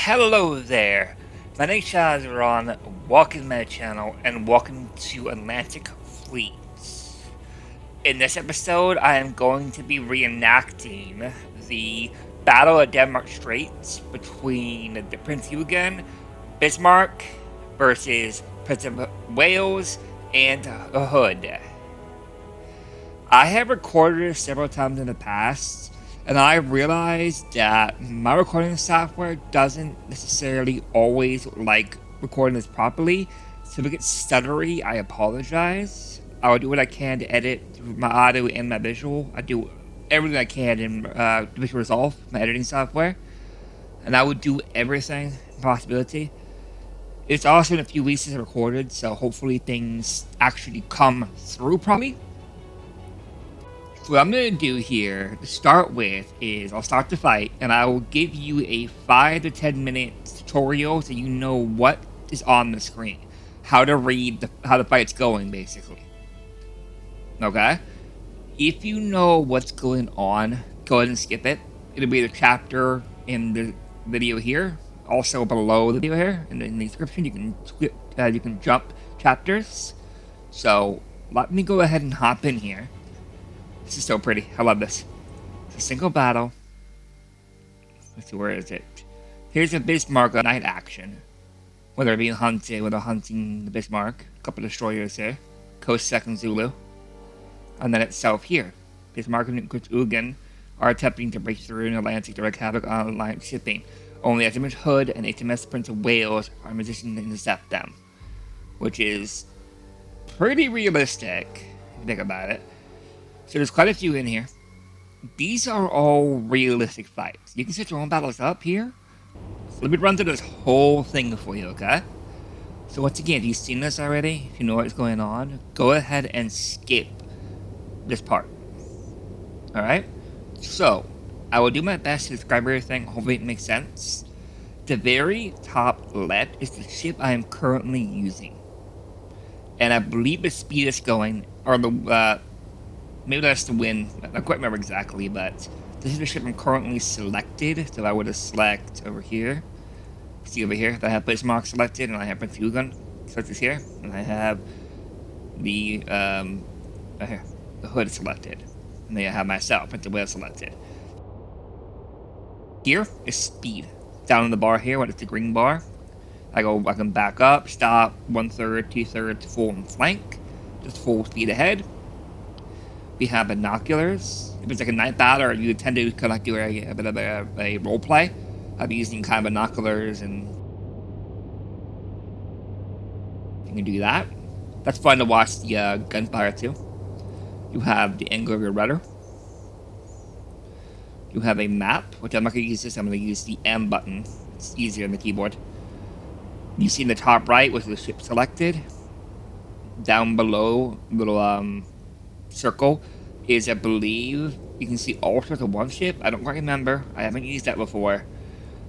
Hello there, my name is Shazron, welcome to my channel, and welcome to Atlantic Fleet. In this episode, I am going to be reenacting the Battle of Denmark Straits between the Prince Eugen, Bismarck, versus Prince of Wales, and the Hood. I have recorded this several times in the past, and I realized that my recording software doesn't necessarily always like recording this properly. So if it gets stuttery, I apologize. I will do what I can to edit my audio and my visual. I do everything I can in DaVinci Resolve, my editing software. And I would do everything, possibility. It's also in a few weeks since I recorded, so hopefully things actually come through properly. So what I'm going to do here to start with is I'll start the fight and I will give you a 5 to 10 minute tutorial so you know what is on the screen. How to read how the fight's going, basically. Okay? If you know what's going on, go ahead and skip it. It'll be the chapter in the video here. Also below the video here in the description, you can jump chapters. So let me go ahead and hop in here. This is so pretty. I love this. It's a single battle. Let's see, where is it? Here's a Bismarck night action. Whether it being hunted, whether hunting the Bismarck. A couple of destroyers here. Coast 2nd Zulu. And then itself here. Bismarck and Prince Eugen are attempting to break through in the Atlantic to wreak havoc on Alliance shipping. Only HMS Hood and HMS Prince of Wales are positioned to intercept them. Which is pretty realistic, if you think about it. So there's quite a few in here. These are all realistic fights. You can set your own battles up here. So let me run through this whole thing for you, okay? So once again, if you've seen this already, if you know what's going on, go ahead and skip this part. Alright? So, I will do my best to describe everything. Hopefully it makes sense. The very top left is the ship I am currently using. And I believe the speed it's going, or the, maybe that's the wind. I don't quite remember exactly, but this is the ship I'm currently selected. So I would have select over here. See over here, I have Bismarck selected, and I have Prince Eugen selected here, and I have the Hood selected, and then I have myself, Prince of Wales selected. Here is speed. Down in the bar here, when it's the green bar, I can back up, stop, 1/3, 2/3, full and flank, just full speed ahead. We have binoculars. If it's like a night battle, or you tend to kind of do a bit of a role play, I'll be using kind of binoculars, and you can do that. That's fun to watch the gunfire too. You have the angle of your rudder. You have a map, which I'm not going to use this. I'm going to use the M button. It's easier on the keyboard. You see in the top right was the ship selected. Down below, little circle is, I believe, you can see all sorts of one ship. I don't quite remember. I haven't used that before.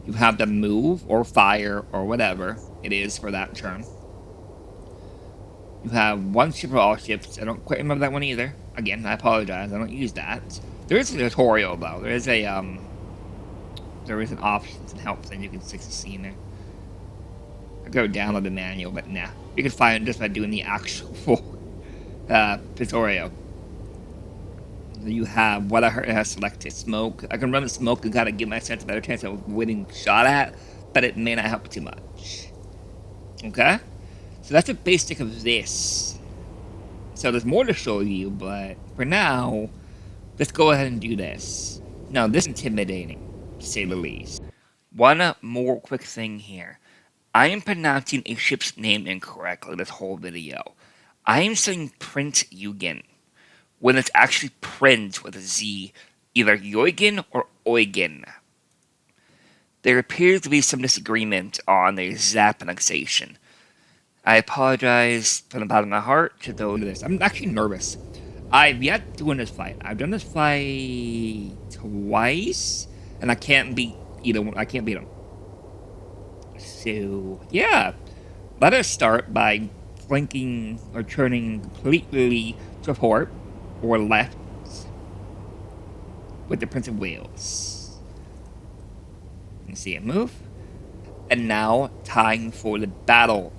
You have the move or fire or whatever it is for that term. You have one ship for all ships. I don't quite remember that one either. Again, I apologize. I don't use that. There is a tutorial though. There is an options and help thing you can see in there. I go download the manual, but nah. You can find it just by doing the actual tutorial. You have what I heard has selected smoke. I can run the smoke and kind of give myself a better chance of winning shot at, but it may not help too much. Okay? So that's the basic of this. So there's more to show you, but for now, let's go ahead and do this. Now, this is intimidating, to say the least. One more quick thing here. I am pronouncing a ship's name incorrectly this whole video. I am saying Prince Eugen, when it's actually Prince with a Z, either Eugen or Eugen. There appears to be some disagreement on the exact pronunciation. I apologize from the bottom of my heart to those of this. I'm actually nervous. I've yet to win this fight. I've done this fight twice, and I can't beat either one. I can't beat them. So, yeah. Let us start by flanking or turning completely to port or left with the Prince of Wales. You see it move. And now, time for the battle.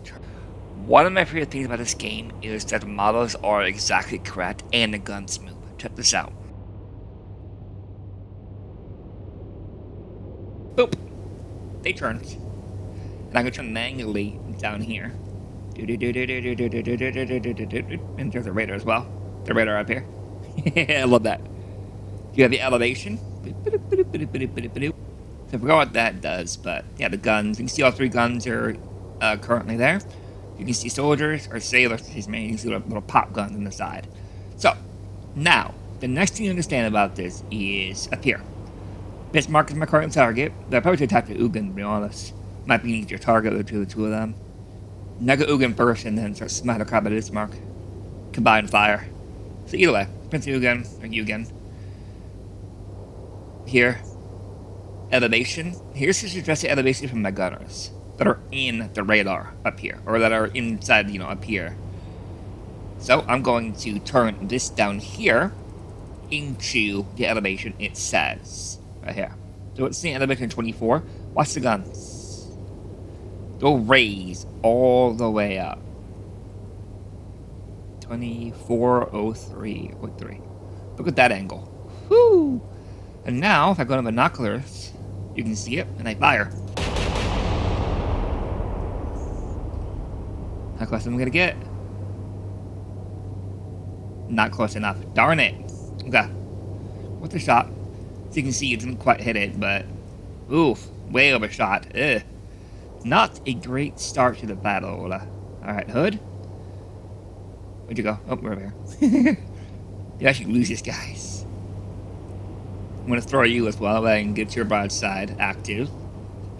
One of my favorite things about this game is that the models are exactly correct and the guns move. Check this out. Boop! They turned. And I can turn manually down here. And there's a radar as well. The radar up here. I love that. You have the elevation. So I forgot what that does, but yeah, the guns. You can see all 3 guns are currently there. You can see soldiers or sailors, excuse me. You can see little pop guns on the side. So, now, the next thing you understand about this is up here. Bismarck is my current target. But I probably should attack the Ugin, to be honest. Might be an easier target between the 2 of them. Nugget Ugin first and then start smacking the crap out of Bismarck. Combined fire. So either way, Prince Ugin, or Ugin. Here. Elevation. Here's just address the elevation from my gunners that are in the radar up here, or that are inside, up here. So I'm going to turn this down here into the elevation it says right here. So it's the elevation 24. Watch the guns. They'll raise all the way up. 2403. Look at that angle. Whoo! And now, if I go to binoculars, you can see it, and I fire. How close am I gonna get? Not close enough. Darn it. Okay. What's the shot? So you can see it didn't quite hit it, but oof, way overshot. Ugh. Not a great start to the battle. Alright, Hood. Where'd you go? Oh, we're over here. You actually lose these guys. I'm going to throw you as well, and get your broadside active.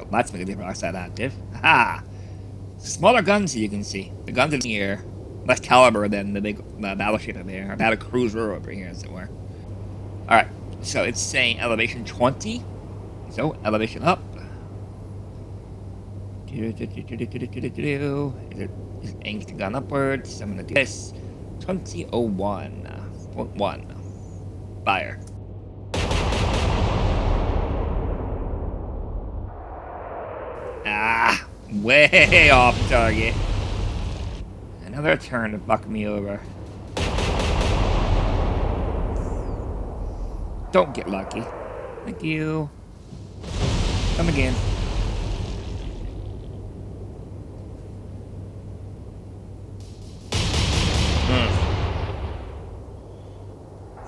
Oh, that's making the broadside active. Ha! Smaller guns, you can see. The guns in here, less caliber than the big battleship over here, or battle cruiser over here, as it were. Alright, so it's saying elevation 20. So, elevation up. Is it aims the gun upwards? So I'm going to do this. 2001.1. Fire. Ah, way off target. Another turn to buck me over. Don't get lucky. Thank you. Come again.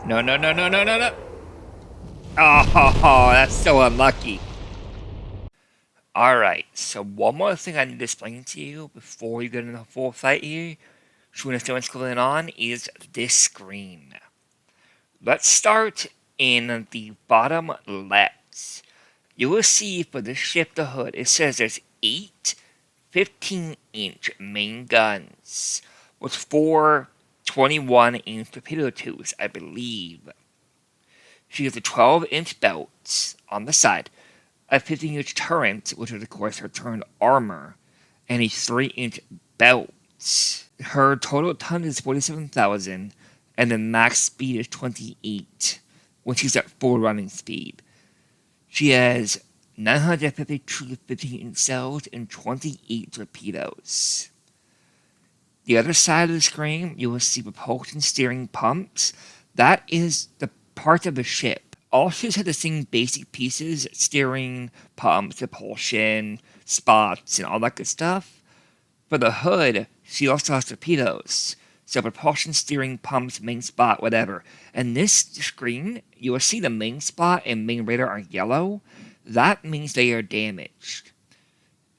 No, no, no, no, no, no, no. Oh, that's so unlucky. Alright, so one more thing I need to explain to you before you get into the full fight here, so you understand what's going on, is this screen. Let's start in the bottom left. You will see for the ship, the Hood, it says there's 8 15-inch main guns with 4 21-inch torpedo tubes, I believe. She has a 12-inch belt on the side, a 15-inch turret, which is of course her turned armor, and a 3-inch belt. Her total ton is 47,000, and the max speed is 28, when she's at full running speed. She has 952 15-inch cells and 28 torpedoes. The other side of the screen, you will see propulsion steering pumps. That is the part of the ship. All ships have the same basic pieces: steering, pumps, propulsion, spots, and all that good stuff. For the Hood, she also has torpedoes. So propulsion, steering, pumps, main spot, whatever. And this screen, you will see the main spot and main radar are yellow. That means they are damaged.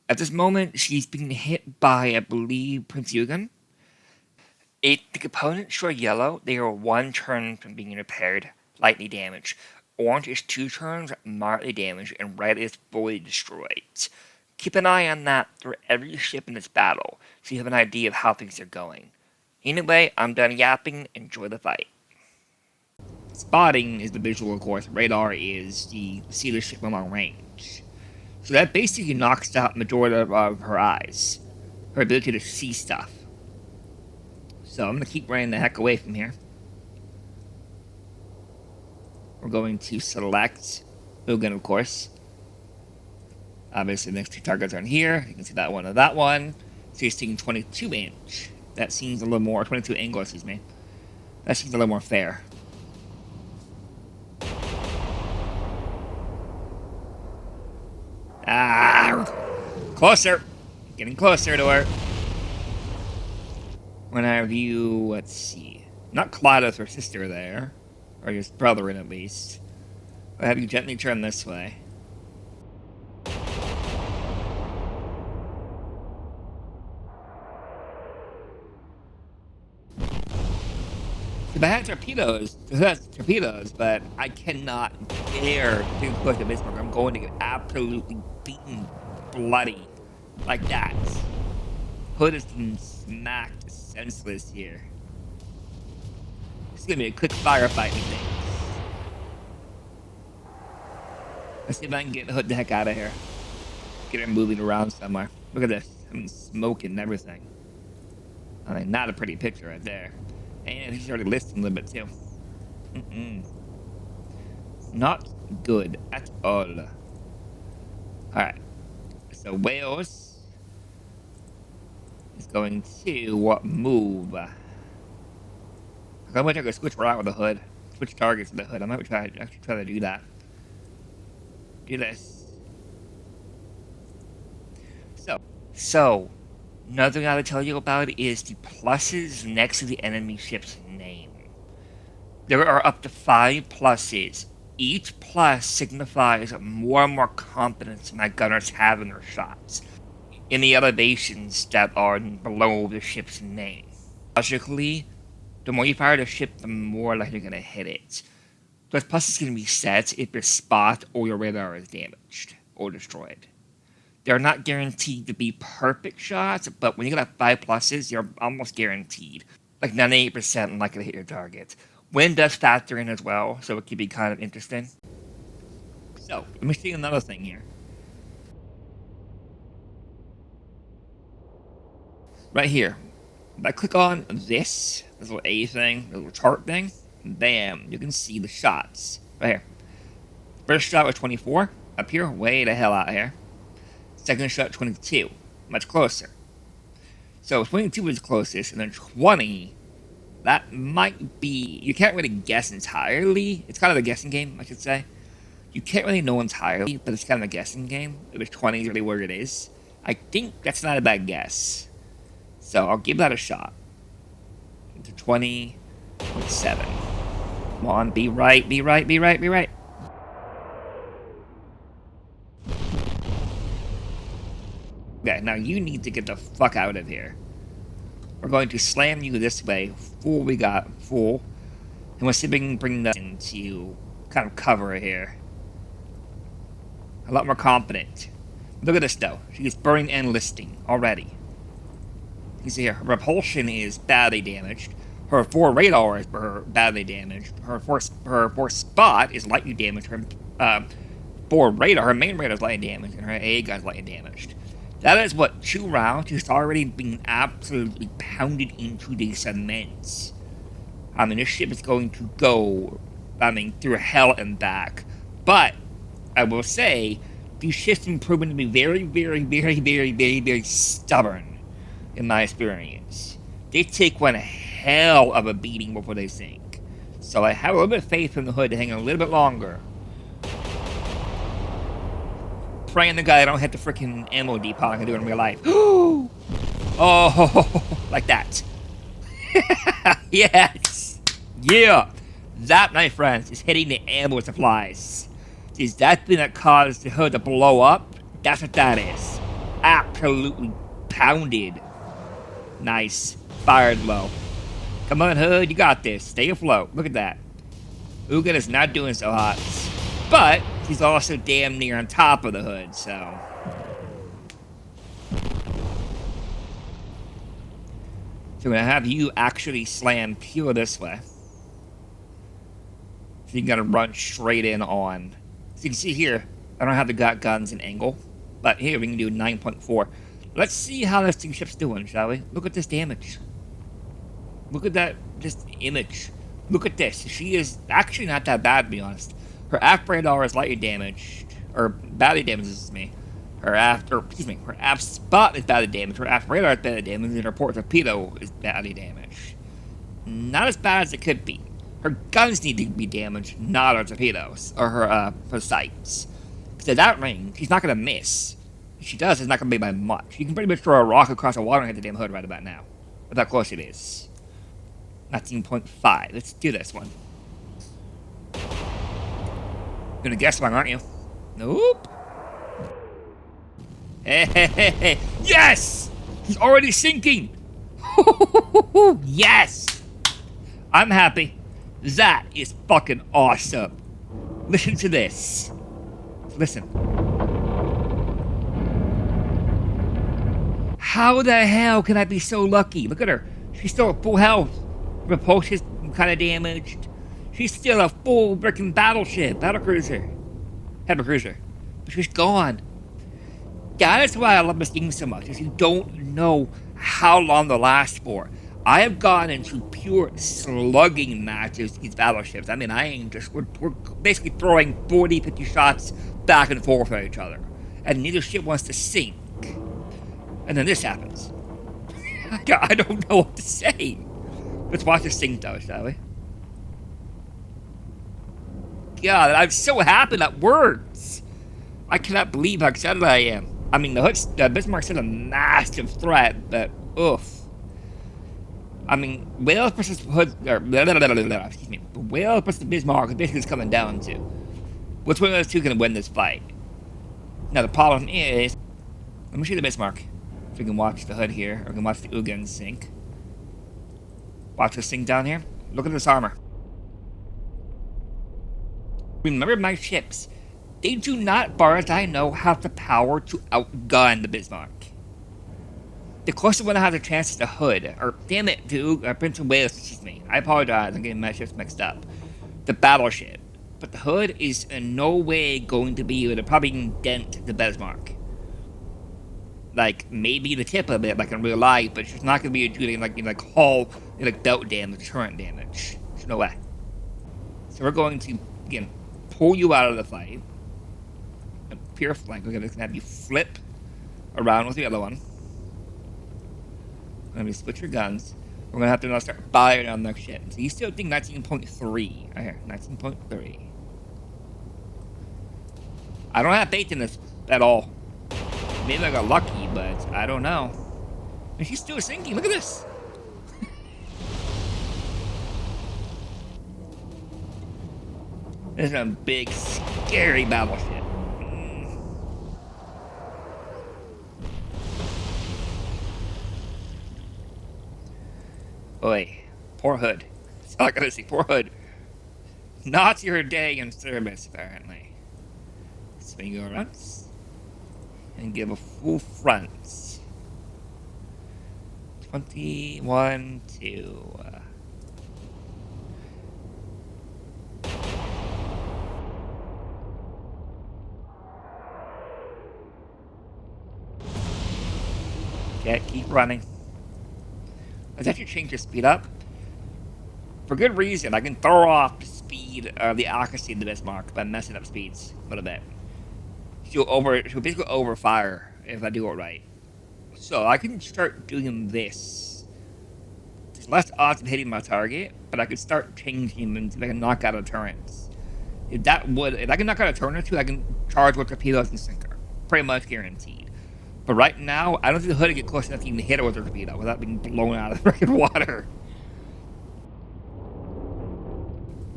At this moment, she's being hit by, I believe, Prince Ugin. If the components show yellow, they are 1 turn from being repaired, lightly damaged. Orange is 2 turns, moderately damaged, and red is fully destroyed. Keep an eye on that for every ship in this battle, so you have an idea of how things are going. Anyway, I'm done yapping. Enjoy the fight. Spotting is the visual, of course. Radar is the see the ship from long range. So that basically knocks out the majority of her eyes, her ability to see stuff. So I'm going to keep running the heck away from here. We're going to select Ugin, of course. Obviously, the next two targets are in here. You can see that one and that one. So you're seeing 22 inch. That seems a little more, 22 angle, excuse me. That seems a little more fair. Ah! Closer! Getting closer to her. When I have you, let's see. Not Claudius, her sister there. Or his brother, at least. I'll have you gently turn this way. If I had torpedoes, that's torpedoes, but I cannot dare to push a Bismarck. I'm going to get absolutely beaten bloody. Like that. Hood has been smacked senseless here. It's gonna be a quick firefight, I think. Let's see if I can get the Hood the heck out of here. Get her moving around somewhere. Look at this. I mean, smoke and everything. I mean, not a pretty picture right there. And he's already listing a little bit too. Not good at all. Alright. So Wales is going to move. I'm going to go switch around with the Hood. Switch targets with the Hood. I might actually try to do that. Do this. So, another thing I would tell you about is the pluses next to the enemy ship's name. There are up to 5 pluses. Each plus signifies more and more confidence my gunners have in their shots, in the elevations that are below the ship's name. Logically, the more you fire the ship, the more likely you're going to hit it. Those pluses can be set if your spot or your radar is damaged or destroyed. They're not guaranteed to be perfect shots, but when you get 5 pluses, you're almost guaranteed. Like 98% likely to hit your target. Wind does factor in as well, so it can be kind of interesting. So, let me see another thing here. Right here. If I click on this little A thing, this little chart thing, bam, you can see the shots. Right here. First shot was 24, up here, way the hell out here. Second shot, 22, much closer. So 22 is closest, and then 20, that might be, you can't really guess entirely. It's kind of a guessing game, I should say. You can't really know entirely, but it's kind of a guessing game. If 20 is really where it is. I think that's not a bad guess. So I'll give that a shot. To 20.7. Come on, be right, be right, be right, be right. Okay, now you need to get the fuck out of here. We're going to slam you this way. Full, we got full. And we'll see if we can bring that into kind of cover here. A lot more confident. Look at this though. She's burning and listing already. You see here, her propulsion is badly damaged. Her 4 radar is badly damaged. Her 4 spot is lightly damaged. Her 4 radar, her main radar is lightly damaged, and her A gun is lightly damaged. That is what 2 rounds. She's already been absolutely pounded into the cement. I mean, this ship is going to go, through hell and back. But I will say, these ships have proven to be very, very, very, very, very, very stubborn, in my experience. They take one hell of a beating before they sink. So I have a little bit of faith in the Hood to hang a little bit longer. Praying the guy I don't hit the freaking ammo depot like I do in real life. Oh, like that. Yes. Yeah. That, my friends, is hitting the ammo supplies. Is that thing that caused the Hood to blow up? That's what that is. Absolutely pounded. Nice. Fired low. Come on, Hood, you got this. Stay afloat. Look at that. Ugan is not doing so hot. But he's also damn near on top of the Hood, so. So I'm gonna have you actually slam pure this way. So you gotta run straight in on. So you can see here, I don't have the guns in angle, but here we can do 9.4. Let's see how this two ship's doing, shall we? Look at this damage. Look at that, just image. Look at this. She is actually not that bad, to be honest. Her aft radar is lightly damaged, or badly damaged, this is me. Her aft spot is badly damaged, her aft radar is badly damaged, and her port torpedo is badly damaged. Not as bad as it could be. Her guns need to be damaged, not her torpedoes, or her sights. Because at that range, she's not going to miss. If she does, it's not going to be by much. You can pretty much throw a rock across the water and hit the damn hood right about now. That's how close it is. 19.5. Let's do this one. You're gonna guess one, aren't you? Nope. Hey. Yes! He's already sinking! Yes! I'm happy. That is fucking awesome. Listen to this. Listen. How the hell can I be so lucky? Look at her. She's still at full health. Repulsion's kind of damaged. She's still a full freaking battle cruiser. But she's gone. That is why I love this game so much, is you don't know how long they'll last for. I have gone into pure slugging matches with these battleships. I mean, we're basically throwing 40, 50 shots back and forth at each other. And neither ship wants to sink. And then this happens. I don't know what to say. Let's watch this sink though, shall we? God, I'm so happy that works. I cannot believe how excited I am. I mean, the Bismarck's still a massive threat, but oof. I mean, Wales versus Hood, or excuse me, Wales versus Bismarck basically is coming down to which one of those two can win this fight. Now the problem is, let me show you the Bismarck. If we can watch the hood here, or we can watch the Ugin sink. Watch this sink down here. Look at this armor. Remember my ships. They do not, far as I know, have the power to outgun the Bismarck. The closest one that has a chance is the Hood, or damn it, Prince of Wales, excuse me. I apologize, I'm getting my ships mixed up. The battleship. But the Hood is in no way going to be able to probably dent the Bismarck. Like, maybe the tip of it, like in real life, but it's not going to be doing like hull, belt damage, turret damage. There's no way. So we're going to, again, pull you out of the fight. A pure flank. We're going to have you flip around with the other one. We're going to switch your guns. We're going to have to now start firing on their shit. So you still think 19.3. Right here, 19.3. I don't have faith in this at all. Maybe I got lucky, but I don't know. And she's still sinking. Look at this. This is a big, scary battleship. Oi, poor Hood. That's all I gotta see. Poor Hood. Not your day in service, apparently. Swing your runs. And give a full front. 21, 2. Okay, keep running. Let's actually change your speed up. For good reason, I can throw off the speed, the accuracy of the Bismarck by messing up speeds a little bit. She'll basically overfire if I do it right. So I can start doing this. There's less odds of hitting my target, but I could start changing them so I can knock out a turrets. If I can knock out a turret or two, I can charge with torpedoes and sinker. Pretty much guaranteed. But right now, I don't think the Hood will get close enough to even hit it with a torpedo without being blown out of the freaking water.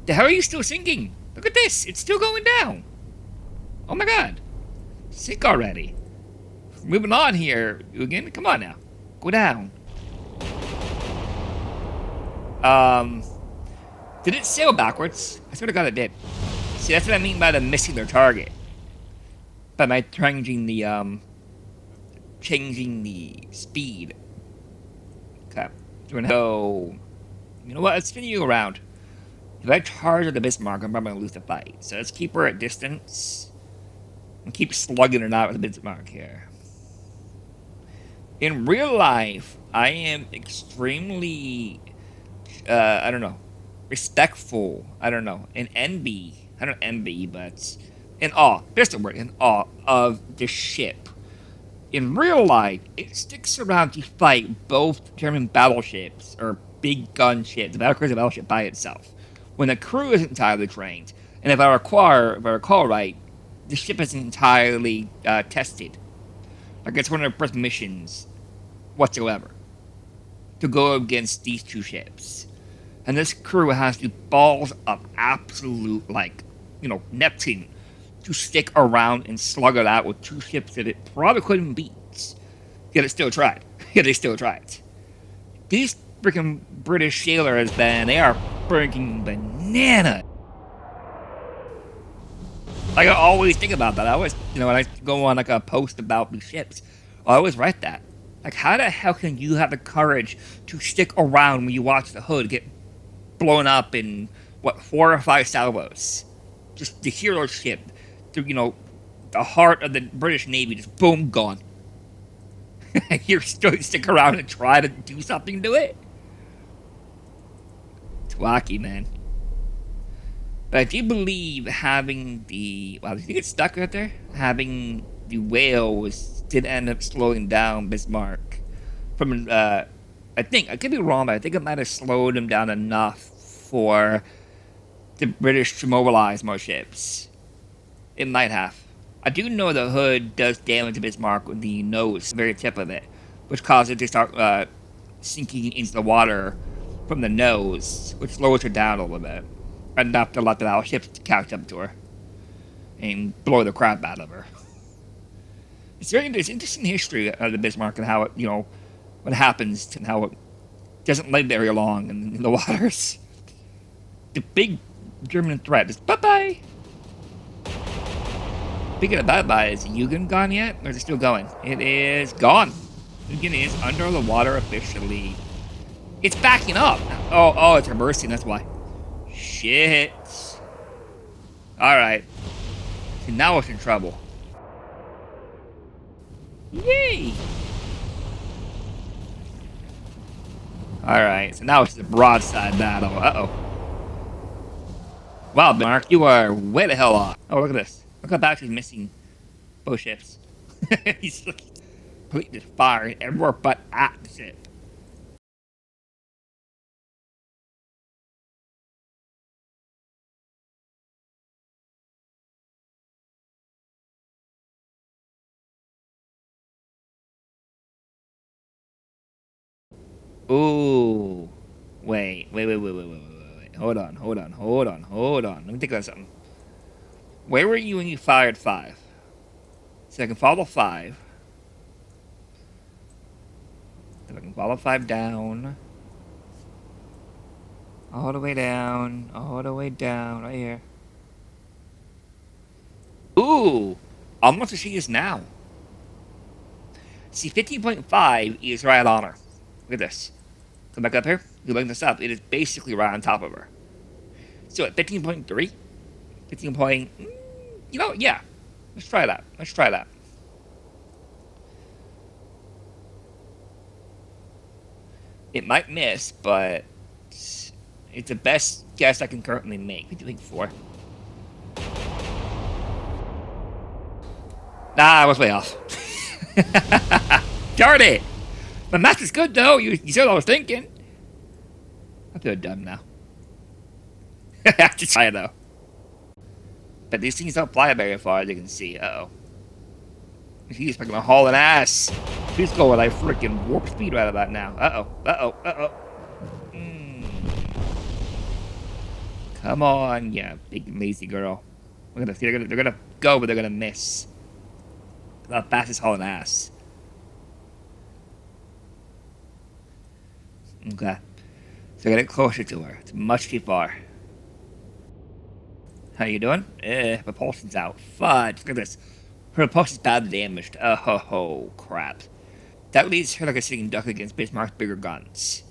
The hell are you still sinking? Look at this, it's still going down. Oh my god. Sink already. Moving on here, Ugin. Come on now. Go down. Did it sail backwards? I swear to god it did. See, that's what I mean by the missing their target. By my changing the speed. Okay. So we're gonna go. You know what? Let's spin you around. If I charge at the Bismarck, I'm probably gonna lose the fight. So let's keep her at distance. And keep slugging her out with the Bismarck here. In real life, I am extremely, I don't know, respectful. I don't know, in envy. I don't envy, but in awe. There's the word, in awe of the ship In real life, it sticks around to fight both German battleships, or big gun ships, the battlecruiser battleship by itself, when the crew isn't entirely trained, and if I recall right, the ship isn't entirely tested. Like it's one of the first missions whatsoever to go against these two ships. And this crew has the balls of absolute, Neptune to stick around and slug it out with two ships that it probably couldn't beat. Yet it still tried. Yet they still tried. These freaking British sailors, man, they are freaking banana. Like, I always think about that. I always, when I go on, a post about these ships, I always write that. Like, how the hell can you have the courage to stick around when you watch the hood get blown up in, 4 or 5 salvos? Just the hero ship, the heart of the British Navy, just boom, gone. You're still stick around and try to do something to it? It's wacky, man. But I do believe having the... Wow, did you get stuck right there? Having the whale did end up slowing down Bismarck. I think, I could be wrong, but I think it might have slowed him down enough for the British to mobilize more ships. It might have. I do know the hood does damage to Bismarck with the nose, the very tip of it, which causes it to start sinking into the water from the nose, which slows her down a little bit. Enough to let the battleships catch up to her and blow the crap out of her. It's interesting history of the Bismarck and how it, what happens and how it doesn't live very long in the waters. The big German threat is bye-bye. Speaking of bye-bye, is Eugen gone yet? Or is it still going? It is gone. Eugen is under the water officially. It's backing up. Oh, it's reversing, that's why. Shit. Alright. So now it's in trouble. Yay! Alright, so now it's the broadside battle. Uh-oh. Wow, Mark, you are way the hell off. Oh, look at this. Look how back he's missing both ships. He's completely firing everywhere but at the ship. Ooh. Wait. Hold on. Let me think about something. Where were you when you fired 5? So I can follow 5. If I can follow 5 down. All the way down, right here. Ooh! Almost as she is now. See, 15.5 is right on her. Look at this. Come back up here. You look this up. It is basically right on top of her. So at 15.3, 15 point, yeah. Let's try that. It might miss, but it's the best guess I can currently make. 15.4. Nah, I was way off. Darn it! My math is good, though. You said what I was thinking. I feel dumb now. I have to try, though. But these things don't fly very far, as you can see. Uh-oh. He's fucking hauling ass. He's going like freaking warp speed right about now. Uh-oh. Come on, yeah, big lazy girl. Look at this. They're gonna go, but they're gonna miss. The fastest hauling ass. Okay. So get it closer to her. It's much too far. How you doing? Propulsion's out. Fudge. Look at this. Her propulsion's badly damaged. Oh, crap. That leaves her like a sitting duck against Bismarck's bigger guns.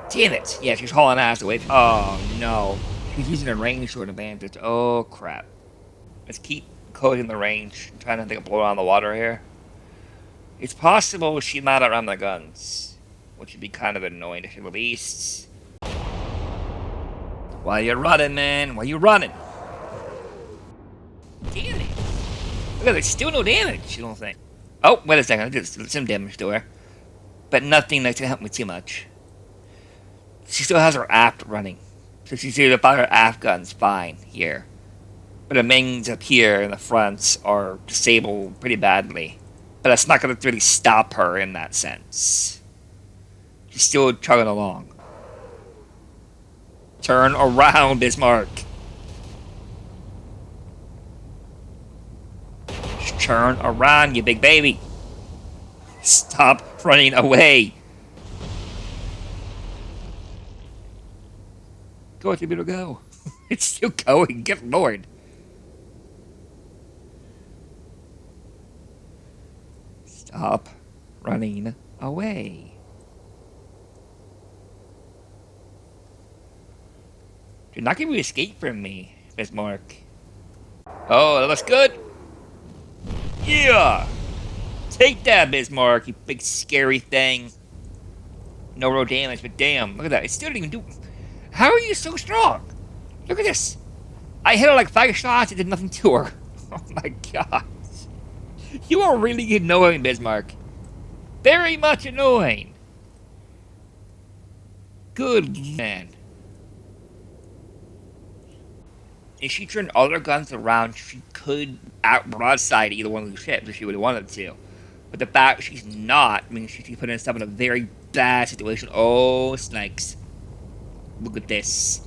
Damn it. Yeah, she's hauling ass away. Oh, no. She's using a range sword advantage. Oh, crap. Let's keep closing the range. I'm trying to think of blow on the water here. It's possible she might outrun the guns, which would be kind of annoying to say the least. Why you running, man? Why you running? Damn it. Look at it, still no damage, you don't think? Oh, wait a second. I did some damage to her. But nothing that's gonna help me too much. She still has her aft running. So she's able to fire her aft guns fine here. But the mains up here in the fronts are disabled pretty badly. But that's not gonna really stop her in that sense. She's still chugging along. Turn around, Bismarck. Just turn around, you big baby. Stop running away. Go, it's able to go. It's still going. Good lord. Stop running away. You're not going to escape from me, Bismarck. Oh, that looks good. Yeah. Take that, Bismarck, you big scary thing. No real damage, but damn, look at that. It still didn't even do... How are you so strong? Look at this. I hit her like 5 shots, it did nothing to her. Oh my god. You are really annoying, Bismarck. Very much annoying. Good man. If she turned all her guns around, she could out broadside either one of the ships if she would have wanted to. But the fact she's not means she's putting herself in a very bad situation. Oh, snakes. Look at this.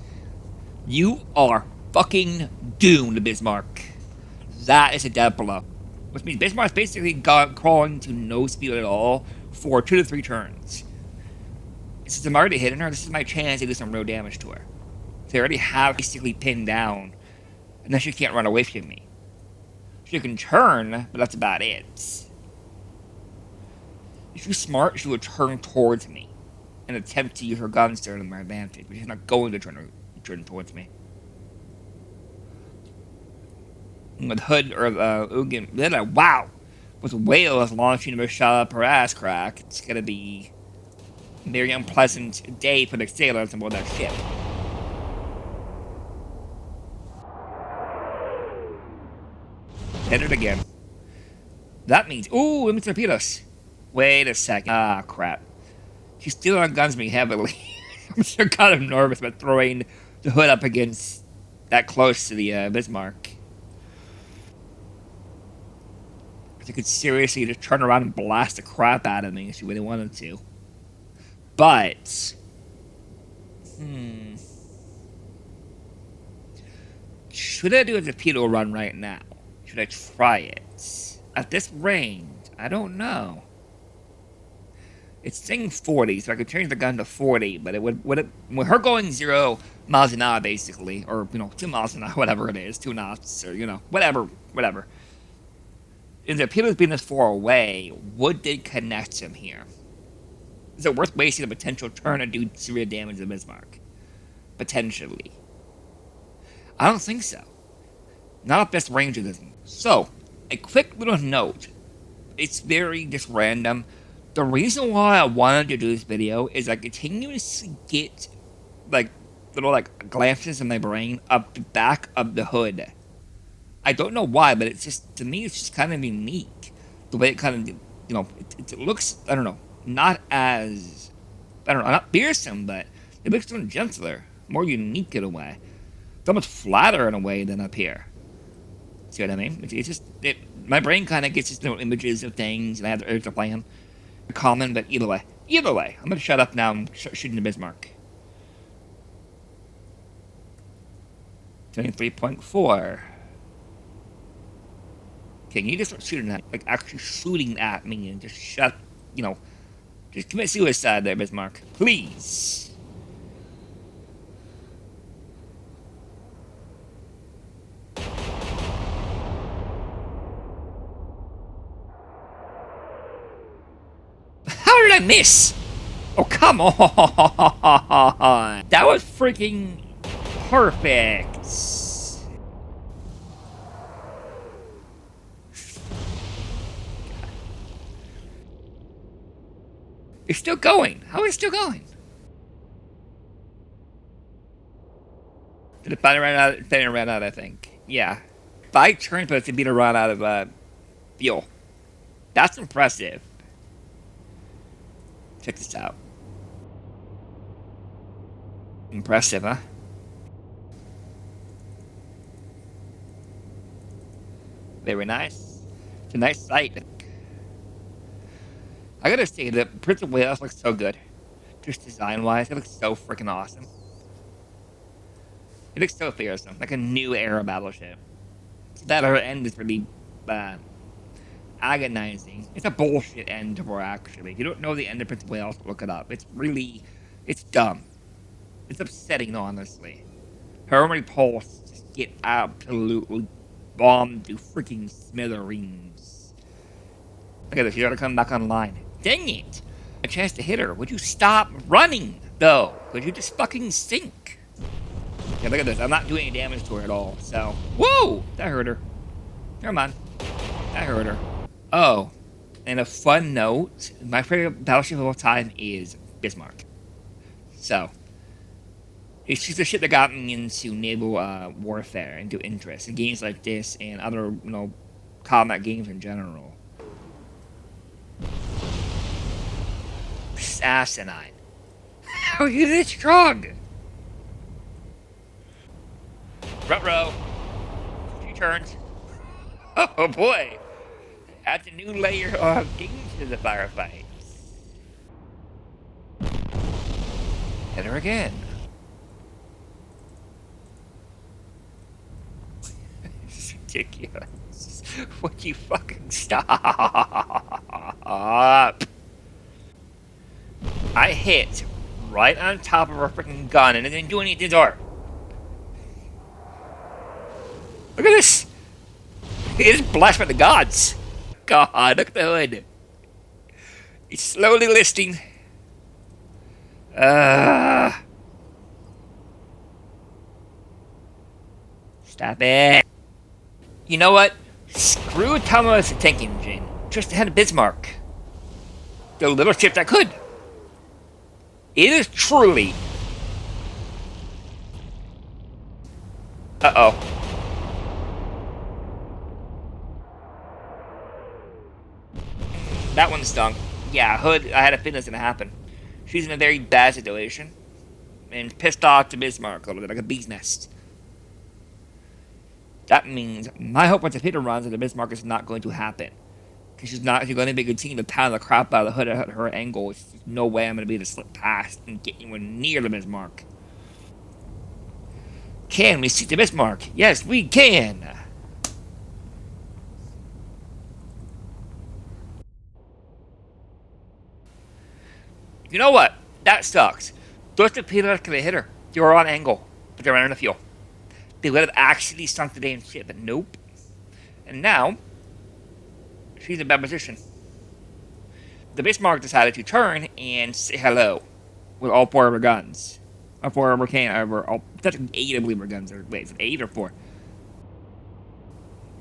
You are fucking doomed, Bismarck. That is a death blow. Which means Bismarck's basically crawling to no speed at all for 2 to 3 turns. Since I'm already hitting her, this is my chance to do some real damage to her. So I already have basically pinned down. And then she can't run away from me. She can turn, but that's about it. If she's smart, she would turn towards me and attempt to use her guns to my advantage, but she's not going to turn towards me. With Hood or Ugin, wow! With whales launching a shot up her ass crack, it's gonna be a very unpleasant day for the sailors aboard that ship. Hit it again. That means, ooh, let me torpedoes. Wait a second. Ah, crap. She's still outguns me heavily. I'm still kind of nervous about throwing the Hood up against that close to the Bismarck. She could seriously just turn around and blast the crap out of me if she really wanted to. But... Should I do a torpedo run right now? Should I try it? At this range, I don't know. It's saying 40, so I could change the gun to 40, but it would with her going 0 miles an hour basically, or 2 miles an hour, whatever it is, 2 knots, or whatever. And the torpedoes being this far away, would they connect him here? Is it worth wasting a potential turn and do serious damage to Bismarck? Potentially. I don't think so. Not at this range of this. So, a quick little note. It's very just random. The reason why I wanted to do this video is I continuously get little glances in my brain up the back of the hood. I don't know why, but it's just, to me, it's just kind of unique. The way it kind of, it looks, I don't know, not as, I don't know, not fearsome, but it looks a little gentler, more unique in a way. It's almost flatter in a way than up here. See what I mean? It's just, my brain kind of gets just little images of things, and I have the urge to play them. Common, but either way, I'm gonna shut up now and start shooting the Bismarck. 23.4. Can you just start shooting at, actually shooting at me and just just commit suicide there, Bismarck, please. How did I miss? Oh, come on! That was freaking perfect. It's still going. How is it still going? Did it finally run out, I think. Yeah. 5 turns, but it's going to run out of fuel. That's impressive. Check this out. Impressive, huh? Very nice. It's a nice sight. I gotta say, the Prince of Wales looks so good. Just design-wise, it looks so freaking awesome. It looks so fearsome, like a new era battleship. That her end is really agonizing. It's a bullshit end to her, actually. If you don't know the end of Prince of Wales, look it up. It's dumb. It's upsetting, honestly. Her repulse just get absolutely bombed to freaking smithereens. Look at this, you gotta come back online. Dang it! A chance to hit her. Would you stop running, though? Would you just fucking sink? Yeah, look at this. I'm not doing any damage to her at all, so... Whoa! That hurt her. Never mind. That hurt her. Oh, and a fun note, my favorite battleship of all time is Bismarck. So, she's the ship that got me into naval warfare, into interest in games like this and other, combat games in general. Asinine. How are you this strong? Front row. 2 turns. Oh boy. Adds a new layer of games to the firefights. Hit her again. This is ridiculous. Would you fucking stop? I hit right on top of her freaking gun and it didn't do anything to her. Look at this! It is blessed by the gods! God, look at the hood. It's slowly listing. Stop it. You know what? Screw Thomas' tank engine. Just ahead of Bismarck. The little ship that could. It is truly... Uh-oh. That one stung. Yeah, Hood, I had a feeling it was gonna happen. She's in a very bad situation. And pissed off to Bismarck a little bit, like a bee's nest. That means my hope once the Peter runs into Bismarck is not going to happen. Because she's going to be continuing to pound the crap out of the Hood at her angle. There's no way I'm going to be able to slip past and get anywhere near the Bismarck. Can we see the Bismarck? Yes, we can! You know what? That sucks. Those torpedoes could have hit her. They were on angle, but they ran out of fuel. They would have actually sunk the damn ship, but nope. And now, she's in a bad position. The Bismarck decided to turn and say hello with all 4 of her guns. Or 4 of her that's 8, I believe, her guns. Wait, is it 8 or 4?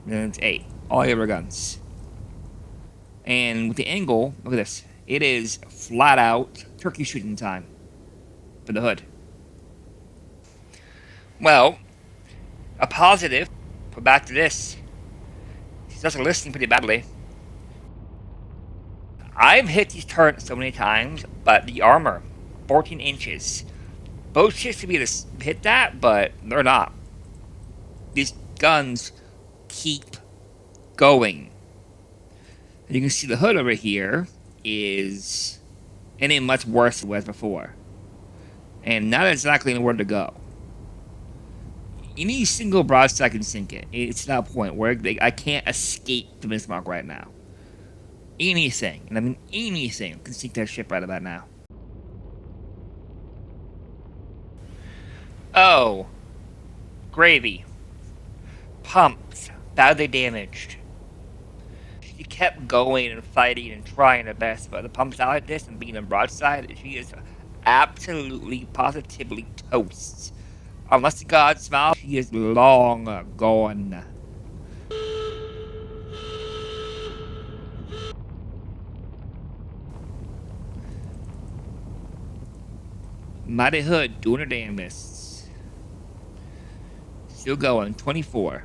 And it's 8. All 8 of her guns. And with the angle, look at this. It is flat out turkey shooting time for the Hood. Well, a positive, but back to this. She's also listening pretty badly. I've hit these turrets so many times, but the armor, 14 inches. Both ships should be able to hit that, but they're not. These guns keep going. And you can see the Hood over here is in a much worse way as before. And not exactly nowhere to go. Any single broadside can sink it. It's to that point where I can't escape the Bismarck right now. Anything, and I mean anything, can sink that ship right about now. Oh. Gravy. Pumps. Badly damaged. She kept going and fighting and trying her best, but the pumps out like this and being a broadside, she is absolutely, positively toast. Unless the gods smile, she is long gone. Mighty Hood doing her damnedest. Still going, 24.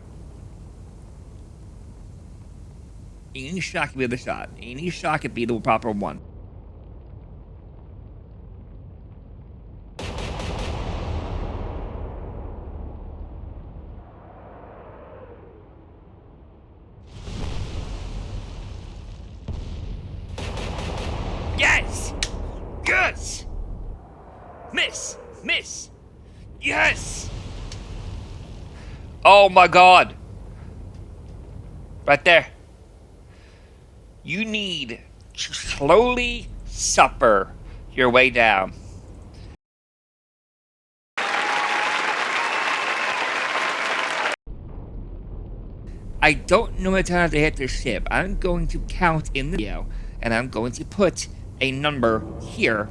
Any shot could be the shot. Any shot could be the proper one. Yes! Yes! Miss! Miss! Yes! Oh my god! Right there. You need to slowly suffer your way down. I don't know what time to hit this ship. I'm going to count in the video, and I'm going to put a number here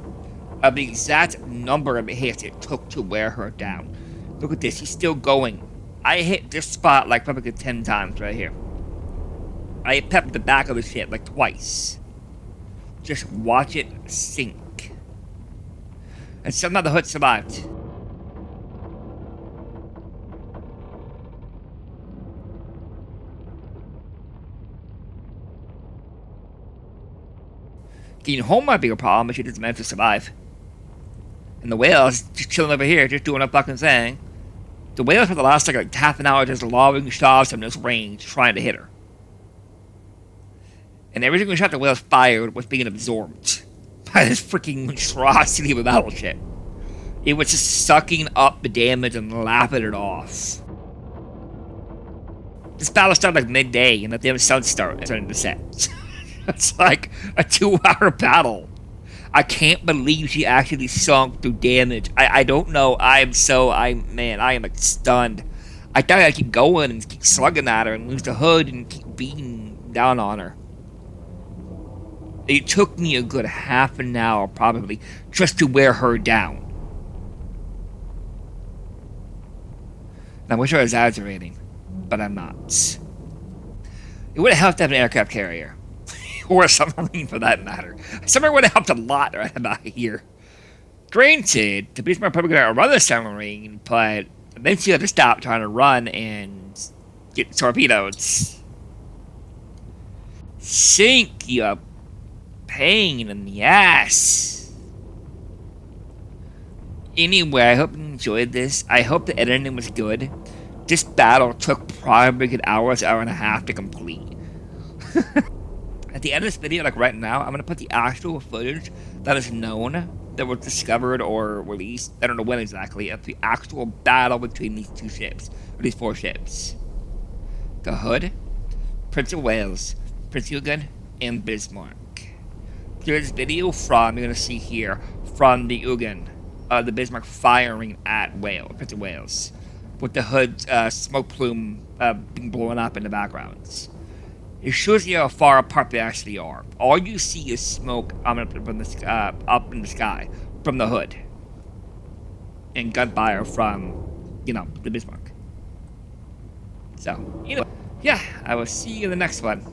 of the exact number of hits it took to wear her down. Look at this, she's still going. I hit this spot like probably 10 times right here. I pepped the back of the ship like twice. Just watch it sink. And somehow the hood survived. Getting home might be a problem, but she doesn't manage to survive. And the whale's just chilling over here, just doing a fucking thing. The whale for the last like half an hour just lobbing shots from this range, trying to hit her. And every single shot the whale's fired was being absorbed by this freaking monstrosity of a battleship. It was just sucking up the damage and lapping it off. This battle started like midday, and the damn sun started to set. It's like a 2-hour battle. I can't believe she actually sunk through damage. I don't know. I am like stunned. I thought I'd keep going and keep slugging at her and lose the hood and keep beating down on her. It took me a good half an hour, probably, just to wear her down. And I wish I was exaggerating, but I'm not. It would have helped to have an aircraft carrier. Or a submarine, for that matter. A submarine would have helped a lot right about here. Granted, the Bismarck probably going to run the submarine, but eventually you have to stop trying to run and get torpedoed. Sink, you pain in the ass. Anyway, I hope you enjoyed this. I hope the editing was good. This battle took probably an hour and a half to complete. At the end of this video, like right now, I'm going to put the actual footage that is known, that was discovered or released, I don't know when exactly, of the actual battle between these two ships, or these 4 ships. The Hood, Prince of Wales, Prince Eugen, and Bismarck. There's video from, you're going to see here, from the Eugen, the Bismarck firing at Prince of Wales, with the Hood's smoke plume being blown up in the background. It shows you how far apart they actually are. All you see is smoke up in the sky from the Hood, and gunfire from, the Bismarck. So, yeah, I will see you in the next one.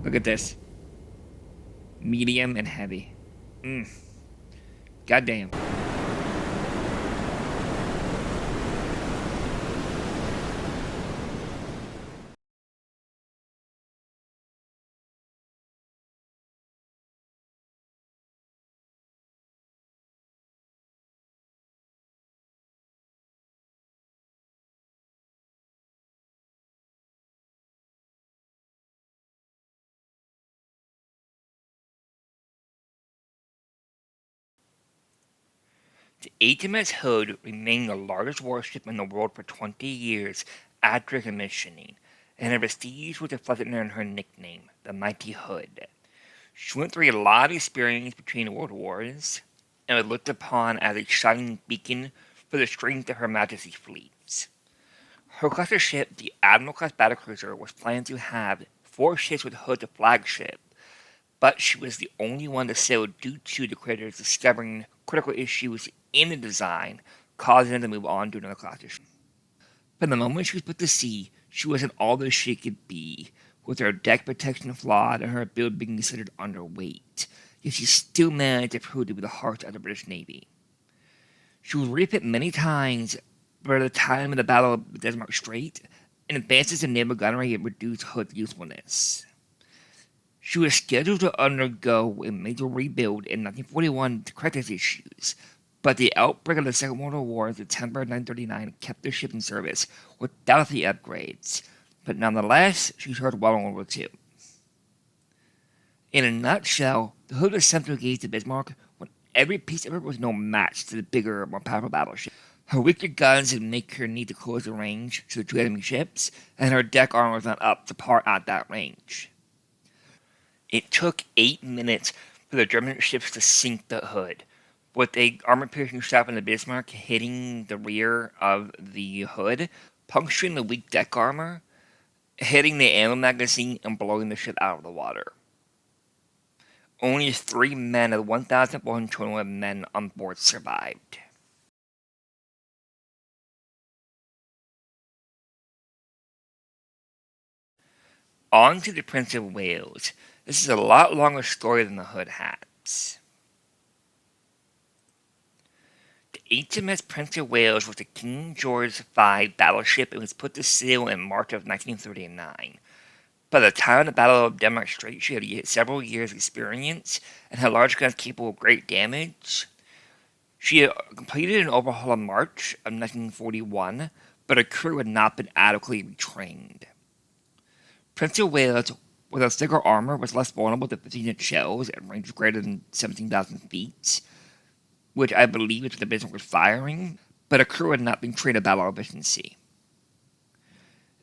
Look at this. Medium and heavy. Goddamn. The HMS Hood remained the largest warship in the world for 20 years after commissioning, and her prestige was reflected in her nickname, the Mighty Hood. She went through a lot of experience between world wars, and was looked upon as a shining beacon for the strength of Her Majesty's fleets. Her cluster ship, the Admiral-class battlecruiser, was planned to have 4 ships with Hood as flagship, but she was the only one to sail due to the critters discovering critical issues in the design, causing them to move on to another class. From the moment she was put to sea, she wasn't all that she could be, with her deck protection flawed and her build being considered underweight, yet she still managed to prove to be the heart of the British Navy. She was refit many times, but at the time of the Battle of the Bismarck Strait, and advances in naval gunnery had reduced Hood's usefulness. She was scheduled to undergo a major rebuild in 1941 to correct these issues, but the outbreak of the Second World War in September 1939 kept the ship in service without the upgrades, but nonetheless, she served well in World War II. In a nutshell, the Hood was sent to engage the Bismarck when every piece of her was no match to the bigger, more powerful battleship. Her weaker guns would make her need to close the range to the two enemy ships, and her deck armor was not up to par at that range. It took 8 minutes for the German ships to sink the Hood, with a armor-piercing shot from the Bismarck hitting the rear of the Hood, puncturing the weak deck armor, hitting the ammo magazine, and blowing the ship out of the water. Only 3 men of the 1,421 men on board survived. On to the Prince of Wales. This is a lot longer story than the Hood has. The HMS Prince of Wales was a King George V battleship and was put to sea in March of 1939. By the time of the Battle of Bismarck Strait, she had several years' experience and had large guns capable of great damage. She had completed an overhaul in March of 1941, but her crew had not been adequately retrained. Prince of Wales, with a thicker armor, was less vulnerable to 15-inch shells at ranges greater than 17,000 feet, which I believe is what the Bismarck was firing, but her crew had not been trained in battle efficiency.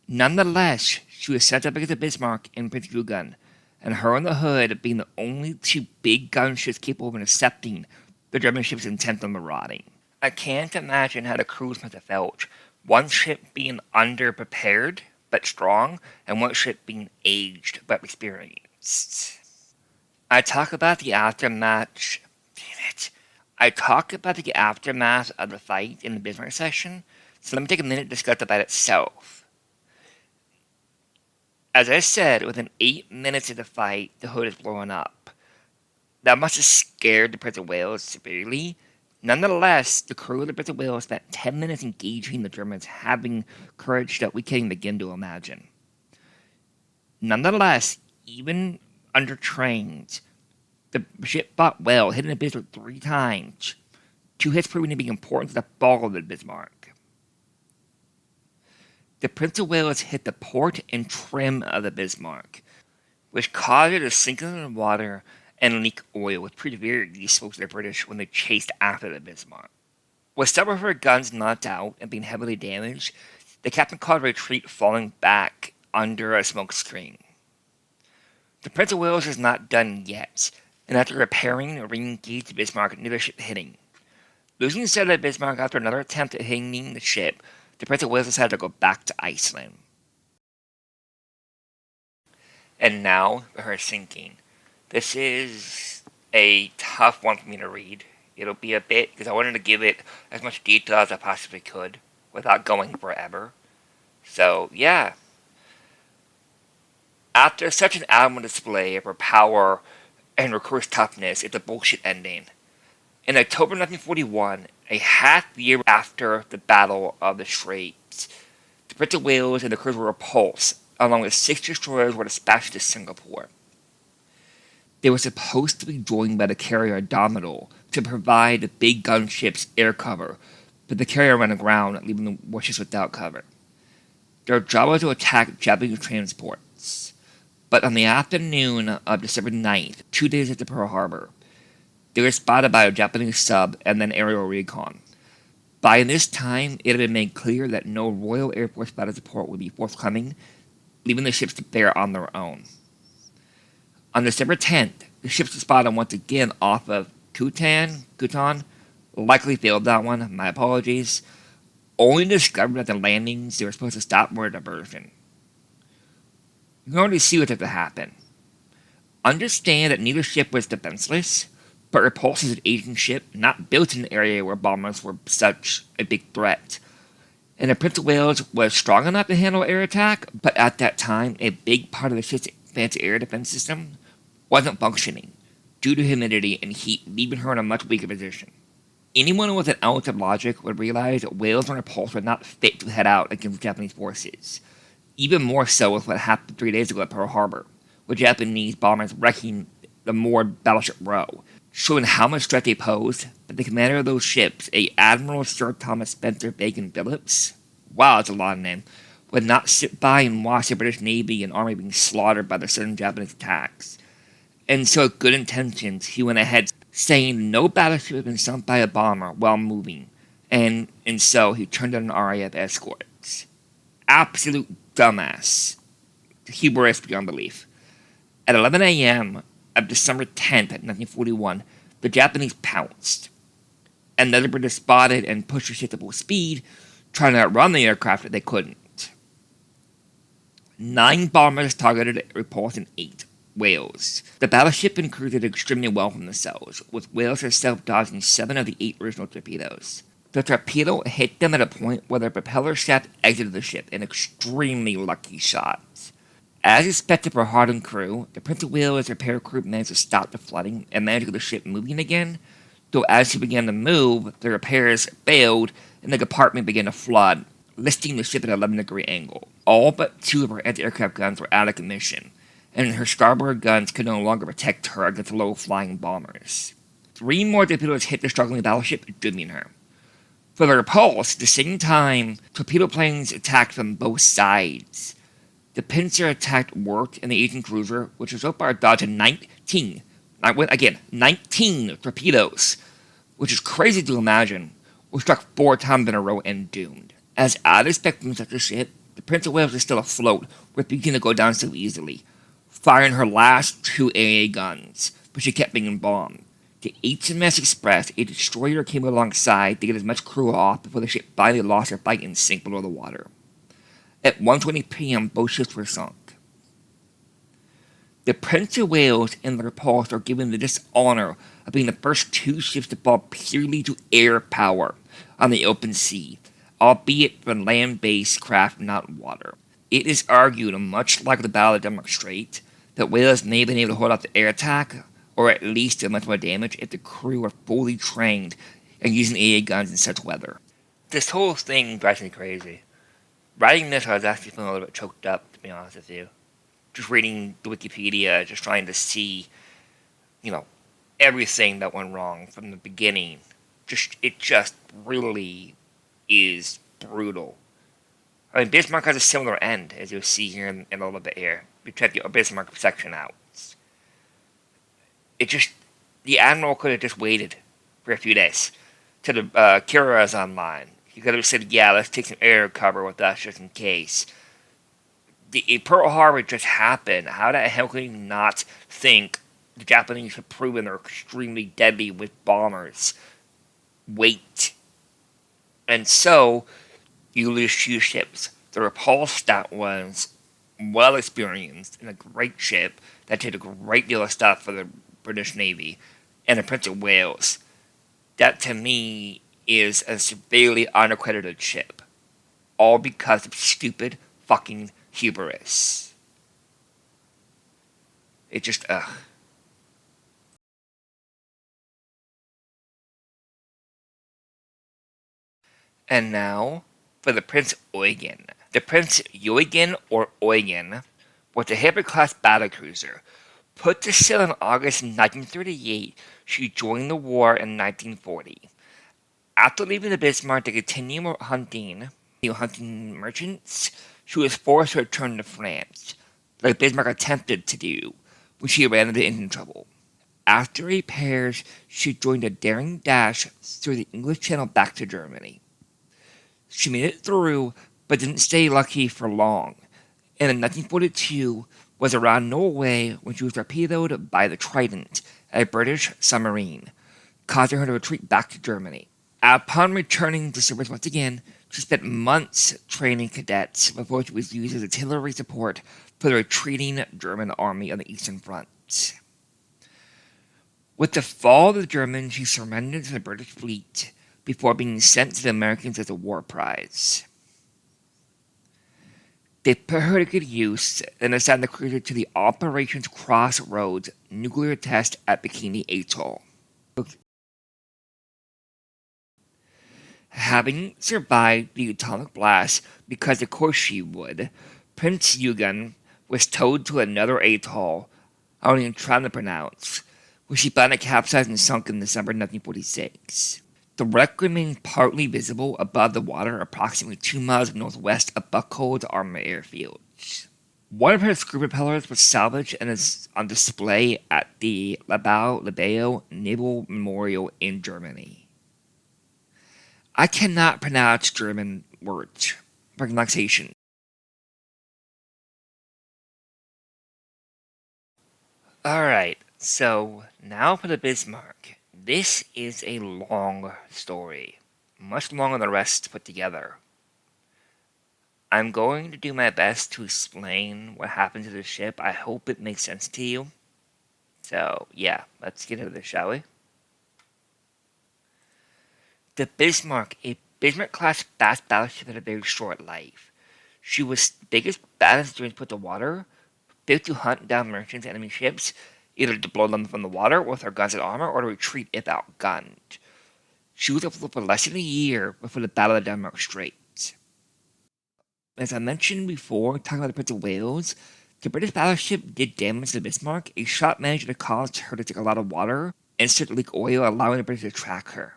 Nonetheless, she was sent up against the Bismarck and Prince Eugen, and her and the Hood being the only two big gunships capable of intercepting the German ships intent on marauding. I can't imagine how the crews must have felt, one ship being underprepared but strong, and one ship being aged but experienced. I talk about the aftermath of the fight in the Bismarck section, so let me take a minute to discuss the fight itself. As I said, within 8 minutes of the fight, the Hood is blowing up. That must have scared the Prince of Wales severely. Nonetheless, the crew of the Prince of Wales spent 10 minutes engaging the Germans, having courage that we can't even begin to imagine. Nonetheless, even undertrained, the ship fought well, hitting the Bismarck 3 times, 2 hits proving to be important to the fall of the Bismarck. The Prince of Wales hit the port and trim of the Bismarck, which caused it to sink into the water and leak oil, which proved very useful to the British when they chased after the Bismarck. With several of her guns knocked out and being heavily damaged, the captain called a retreat, falling back under a smoke screen. The Prince of Wales is not done yet, and after repairing, re-engaged the Bismarck, neither ship hitting. Losing sight of the Bismarck after another attempt at hitting the ship, the Prince of Wales decided to go back to Iceland. And now, for her sinking. This is a tough one for me to read. It'll be a bit, because I wanted to give it as much detail as I possibly could, without going forever. So, yeah. After such an admirable display of her power and recurse toughness, it's a bullshit ending. In October 1941, a half year after the Battle of the Straits, the Prince of Wales and the crews were repulsed, along with 6 destroyers were dispatched to Singapore. They were supposed to be joined by the carrier Indomitable to provide the big gunship's air cover, but the carrier ran aground, leaving the warships without cover. Their job was to attack Japanese transports, but on the afternoon of December 9th, 2 days after Pearl Harbor, they were spotted by a Japanese sub and then aerial recon. By this time, it had been made clear that no Royal Air Force battle support would be forthcoming, leaving the ships to bear on their own. On December 10th, the ships were spotted once again off of Kutan, likely failed that one, my apologies, only discovered at the landings they were supposed to stop for a diversion. You can already see what had to happen. Understand that neither ship was defenseless, but repulsors an Asian ship not built in an area where bombers were such a big threat. And the Prince of Wales was strong enough to handle air attack, but at that time, a big part of the ship's fancy air defense system wasn't functioning, due to humidity and heat, leaving her in a much weaker position. Anyone with an ounce of logic would realize that Wales and repulsor were not fit to head out against Japanese forces. Even more so with what happened 3 days ago at Pearl Harbor, with Japanese bombers wrecking the moored battleship Roe, showing how much threat they posed. But the commander of those ships, a Admiral Sir Thomas Spencer Bacon Phillips, wow, that's a lot of name, would not sit by and watch the British Navy and Army being slaughtered by the sudden Japanese attacks. And so, with good intentions, he went ahead saying no battleship had been sunk by a bomber while moving, and so he turned out an RAF escorts. Absolute dumbass. Hubris beyond belief. At 11 a.m. of December 10th, 1941, the Japanese pounced. Another British spotted and pushed the ship at full speed, trying to outrun the aircraft, but they couldn't. 9 bombers targeted, repulsing 8 whales. The battleship and crew did extremely well from the cells, with whales herself dodging 7 of the 8 original torpedoes. The torpedo hit them at a point where their propeller shaft exited the ship, an extremely lucky shot. As expected for hardened crew, the Prince of Wales repair crew managed to stop the flooding and managed to get the ship moving again, though as she began to move, the repairs failed and the compartment began to flood, listing the ship at an 11-degree angle. All but 2 of her anti-aircraft guns were out of commission, and her starboard guns could no longer protect her against low-flying bombers. 3 more torpedoes hit the struggling battleship, dooming her. For the repulse, at the same time, torpedo planes attacked from both sides. The pincer attack worked, and the Asian cruiser, which was so far dodged 19 torpedoes, which is crazy to imagine, were struck 4 times in a row and doomed. As out of spec from such a ship, the Prince of Wales is still afloat, refusing to go down so easily, firing her last 2 AA guns, but she kept being bombed. The HMS Express, a destroyer, came alongside to get as much crew off before the ship finally lost her fight and sank below the water. At 1:20 p.m., both ships were sunk. The Prince of Wales and the Repulse are given the dishonor of being the first 2 ships to fall purely to air power on the open sea, albeit from land-based craft, not water. It is argued, much like the Battle of Denmark Strait, that Wales may have been able to hold off the air attack, or at least do much more damage if the crew were fully trained and using AA guns in such weather. This whole thing drives me crazy. Writing this, I was actually feeling a little bit choked up, to be honest with you. Just reading the Wikipedia, just trying to see, everything that went wrong from the beginning. It just really is brutal. I mean, Bismarck has a similar end, as you'll see here in a little bit here. We check the Bismarck section out. The Admiral could have just waited for a few days till the Kira is online. He could have said, yeah, let's take some air cover with us just in case. The Pearl Harbor just happened. How the hell can you not think the Japanese have proven they're extremely deadly with bombers? Wait. And so, you lose 2 ships. The Repulse, that was well experienced and a great ship that did a great deal of stuff for the British Navy, and the Prince of Wales. That, to me, is a severely unaccredited ship. All because of stupid fucking hubris. It just, And now, for the Prince Eugen. The Prince Eugen, or Eugen, was a Herbert-class battlecruiser. Put to sea in August 1938, she joined the war in 1940. After leaving the Bismarck to continue hunting merchants, she was forced to return to France, like Bismarck attempted to do when she ran into engine trouble. After repairs, she joined a daring dash through the English Channel back to Germany. She made it through, but didn't stay lucky for long, and in 1942 was around Norway when she was torpedoed by the Trident, a British submarine, causing her to retreat back to Germany. Upon returning to service once again, she spent months training cadets before she was used as artillery support for the retreating German army on the Eastern Front. With the fall of the Germans, she surrendered to the British fleet before being sent to the Americans as a war prize. They put her to good use and assigned the cruiser to the Operations Crossroads nuclear test at Bikini Atoll. Having survived the atomic blast, because of course she would, Prince Eugen was towed to another atoll, I don't even try to pronounce, where she finally capsized and sunk in December 1946. The wreck remained partly visible above the water approximately 2 miles northwest of Buckhold Armored Airfield. One of her screw propellers was salvaged and is on display at the Labao Naval Memorial in Germany. I cannot pronounce German words. Pronunciation. Alright, so now for the Bismarck. This is a long story, much longer than the rest put together. I'm going to do my best to explain what happened to the ship. I hope it makes sense to you. So, yeah, let's get into this, shall we? The Bismarck, a Bismarck-class fast battleship, had a very short life. She was the biggest, baddest during put to water, built to hunt down merchants and enemy ships, either to blow them from the water with her guns and armor, or to retreat if outgunned. She was afloat for less than a year before the Battle of Denmark Strait. As I mentioned before, talking about the Prince of Wales, the British battleship did damage to the Bismarck. A shot managed to cause her to take a lot of water and start to leak oil, allowing the British to track her.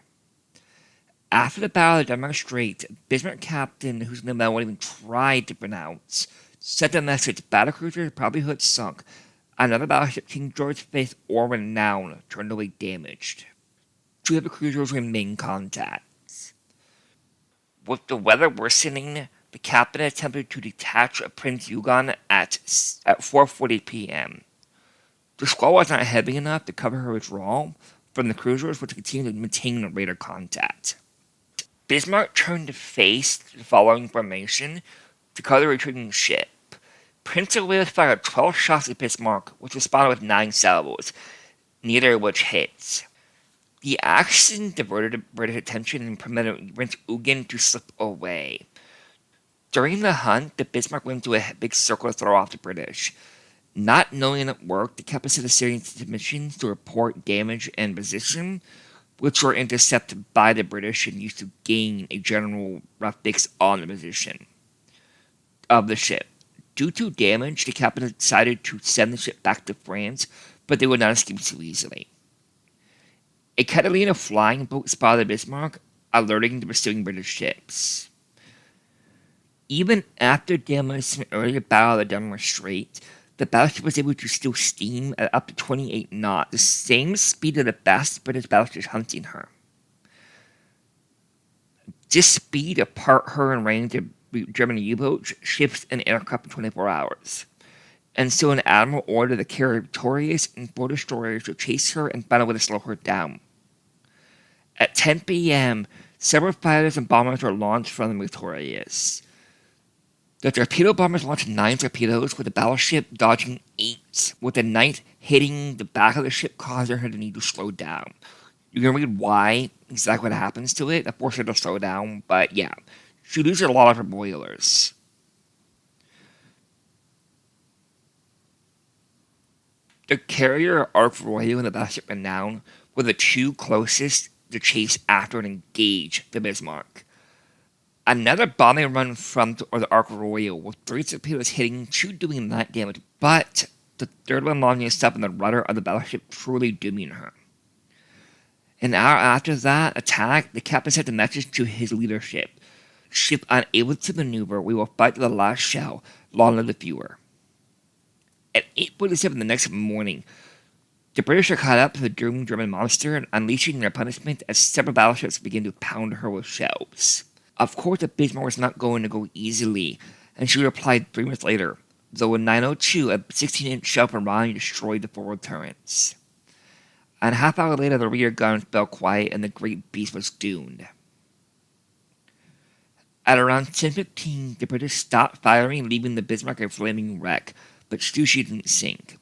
After the Battle of Denmark Strait, Bismarck captain, whose name I won't even try to pronounce, sent a message: battlecruiser probably hood sunk. Another battleship, King George V or Renown, turned away damaged. Two of the cruisers remain contacts. With the weather worsening, the captain attempted to detach Prince Eugen at 4:40 p.m. The squall was not heavy enough to cover her withdrawal from the cruisers, which continued to maintain radar contact. Bismarck turned to face the following formation to cover the retreating ship. Prince of Wales fired 12 shots at Bismarck, which responded with 9 salvos, neither of which hits. The action diverted British attention and permitted Prince Eugen to slip away. During the hunt, the Bismarck went into a big circle to throw off the British. Not knowing it worked, the captain sent a series of missions to report damage and position, which were intercepted by the British and used to gain a general rough fix on the position of the ship. Due to damage, the captain decided to send the ship back to France, but they would not escape so easily. A Catalina flying boat spotted the Bismarck, alerting the pursuing British ships. Even after damage in an earlier battle of the Denmark Strait, the battleship was able to still steam at up to 28 knots, the same speed of the fastest British battleships hunting her. This speed apart her in range of German U-boats, ships, and aircraft in 24 hours. And so an admiral ordered the carrier Victorious and 4 destroyers to chase her and find a way to slow her down. At 10 p.m., several fighters and bombers were launched from the Victorious. The torpedo bombers launched 9 torpedoes, with the battleship dodging 8, with the 9th hitting the back of the ship, causing her to need to slow down. You can read why, exactly what happens to it, that forced her to slow down, but yeah, she loses a lot of her boilers. The carrier Ark Royal and the battleship Renown were the 2 closest to chase after and engage the Bismarck. Another bombing run from the Ark Royal, with 3 torpedoes hitting, 2 doing light damage, but the third one launching itself in the rudder of the battleship, truly dooming her. An hour after that attack, the captain sent a message to his leadership: ship unable to maneuver, we will fight to the last shell, long live the viewer. At 8:47 the next morning, the British are caught up to the doomed German monster and unleashing their punishment as several battleships begin to pound her with shells. Of course, the Bismarck was not going to go easily, and she replied 3 minutes later, though in 9:02, a 16-inch shell from Ryan destroyed the forward turrets. And a half hour later, the rear guns fell quiet and the great beast was doomed. At around 10:15, the British stopped firing, leaving the Bismarck a flaming wreck, but still she didn't sink.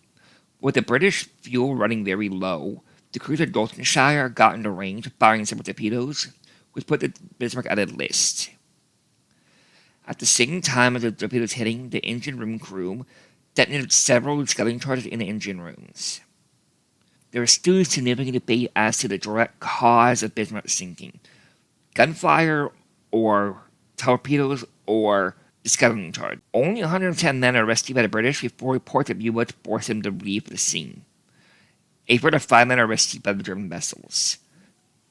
With the British fuel running very low, the cruiser Daltonshire got into range, firing several torpedoes, which put the Bismarck at a list. At the same time as the torpedoes hitting, the engine room crew detonated several scaling charges in the engine rooms. There is still significant debate as to the direct cause of Bismarck sinking: gunfire, or torpedoes, or Discovering charge. Only 110 men are rescued by the British before reports of U-boats force them to leave the scene. A further 5 men are rescued by the German vessels.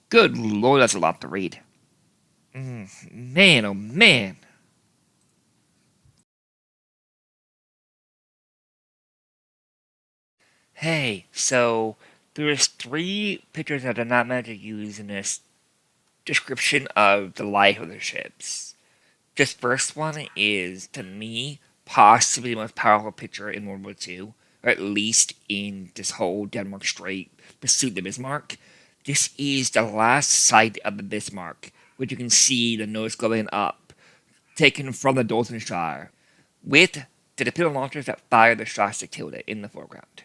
Good lord, that's a lot to read. Man, oh man. Hey, so there's 3 pictures that are not meant to use in this description of the life of the ships. This first one is, to me, possibly the most powerful picture in World War II, or at least in this whole Denmark Strait pursuit of Bismarck. This is the last sight of the Bismarck, which you can see the nose going up, taken from the Dolphinshire, with the torpedo launchers that fired the shots that killed it in the foreground.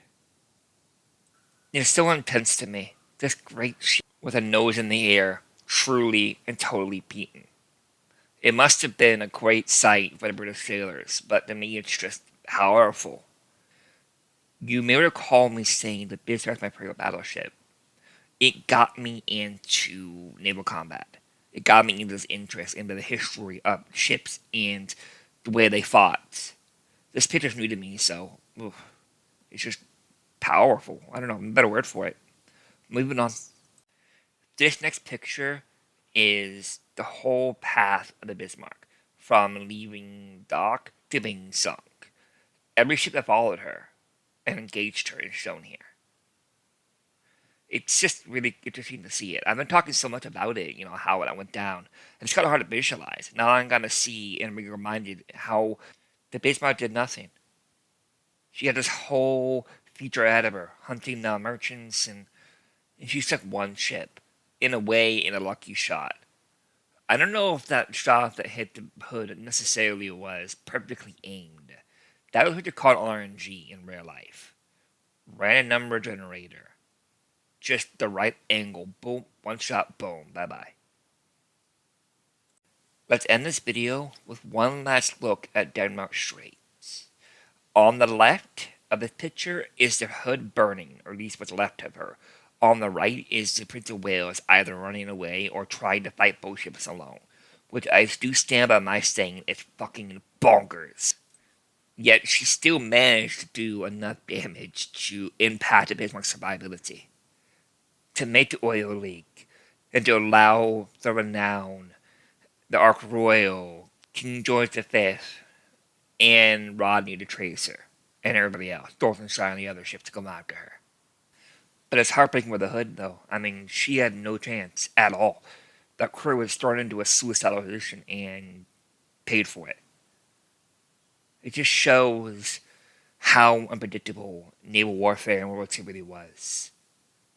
It's so intense to me. This great ship with a nose in the air, truly and totally beaten. It must have been a great sight for the British sailors, but to me it's just powerful. You may recall me saying that Bismarck is my favorite battleship. It got me into naval combat. It got me into this interest into the history of ships and the way they fought. This picture's new to me, so it's just powerful. I don't know, a better word for it. Moving on. This next picture is the whole path of the Bismarck, from leaving dock to being sunk. Every ship that followed her and engaged her is shown here. It's just really interesting to see it. I've been talking so much about it, how it went down. And it's kind of hard to visualize. Now I'm going to see and be reminded how the Bismarck did nothing. She had this whole future ahead of her, hunting down merchants, and she took one ship. In a way, in a lucky shot. I don't know if that shot that hit the hood necessarily was perfectly aimed. That was what you call RNG in real life. Random number generator. Just the right angle. Boom. One shot. Boom. Bye bye. Let's end this video with one last look at Denmark Straits. On the left of the picture is the hood burning, or at least what's left of her. On the right is the Prince of Wales either running away or trying to fight both ships alone. Which I do stand by my saying it's fucking bonkers. Yet she still managed to do enough damage to impact the Bismarck's survivability. To make the oil leak, and to allow the renown, the Ark Royal, King George V, and Rodney to trace her, and everybody else, Dolphinshire and the other ships to come after her. But it's heartbreaking with the hood, though. I mean, she had no chance at all. That crew was thrown into a suicidal position and paid for it. It just shows how unpredictable naval warfare in World War II really was.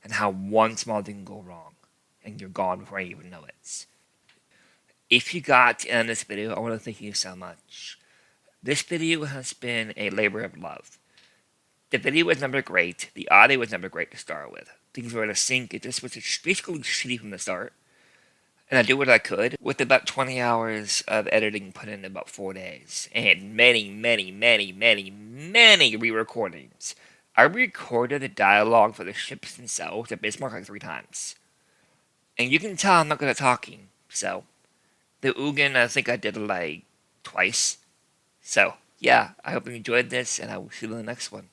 And how one small thing can go wrong, and you're gone before you even know it. If you got to end this video, I want to thank you so much. This video has been a labor of love. The video was never great, the audio was never great to start with. Things were out of sync, it just was basically shitty from the start. And I did what I could, with about 20 hours of editing put in about 4 days. And many, many, many, many, many re-recordings. I recorded the dialogue for the ships themselves at Bismarck like 3 times. And you can tell I'm not good at talking, so. The Ugin, I think I did like twice. So, yeah, I hope you enjoyed this, and I will see you in the next one.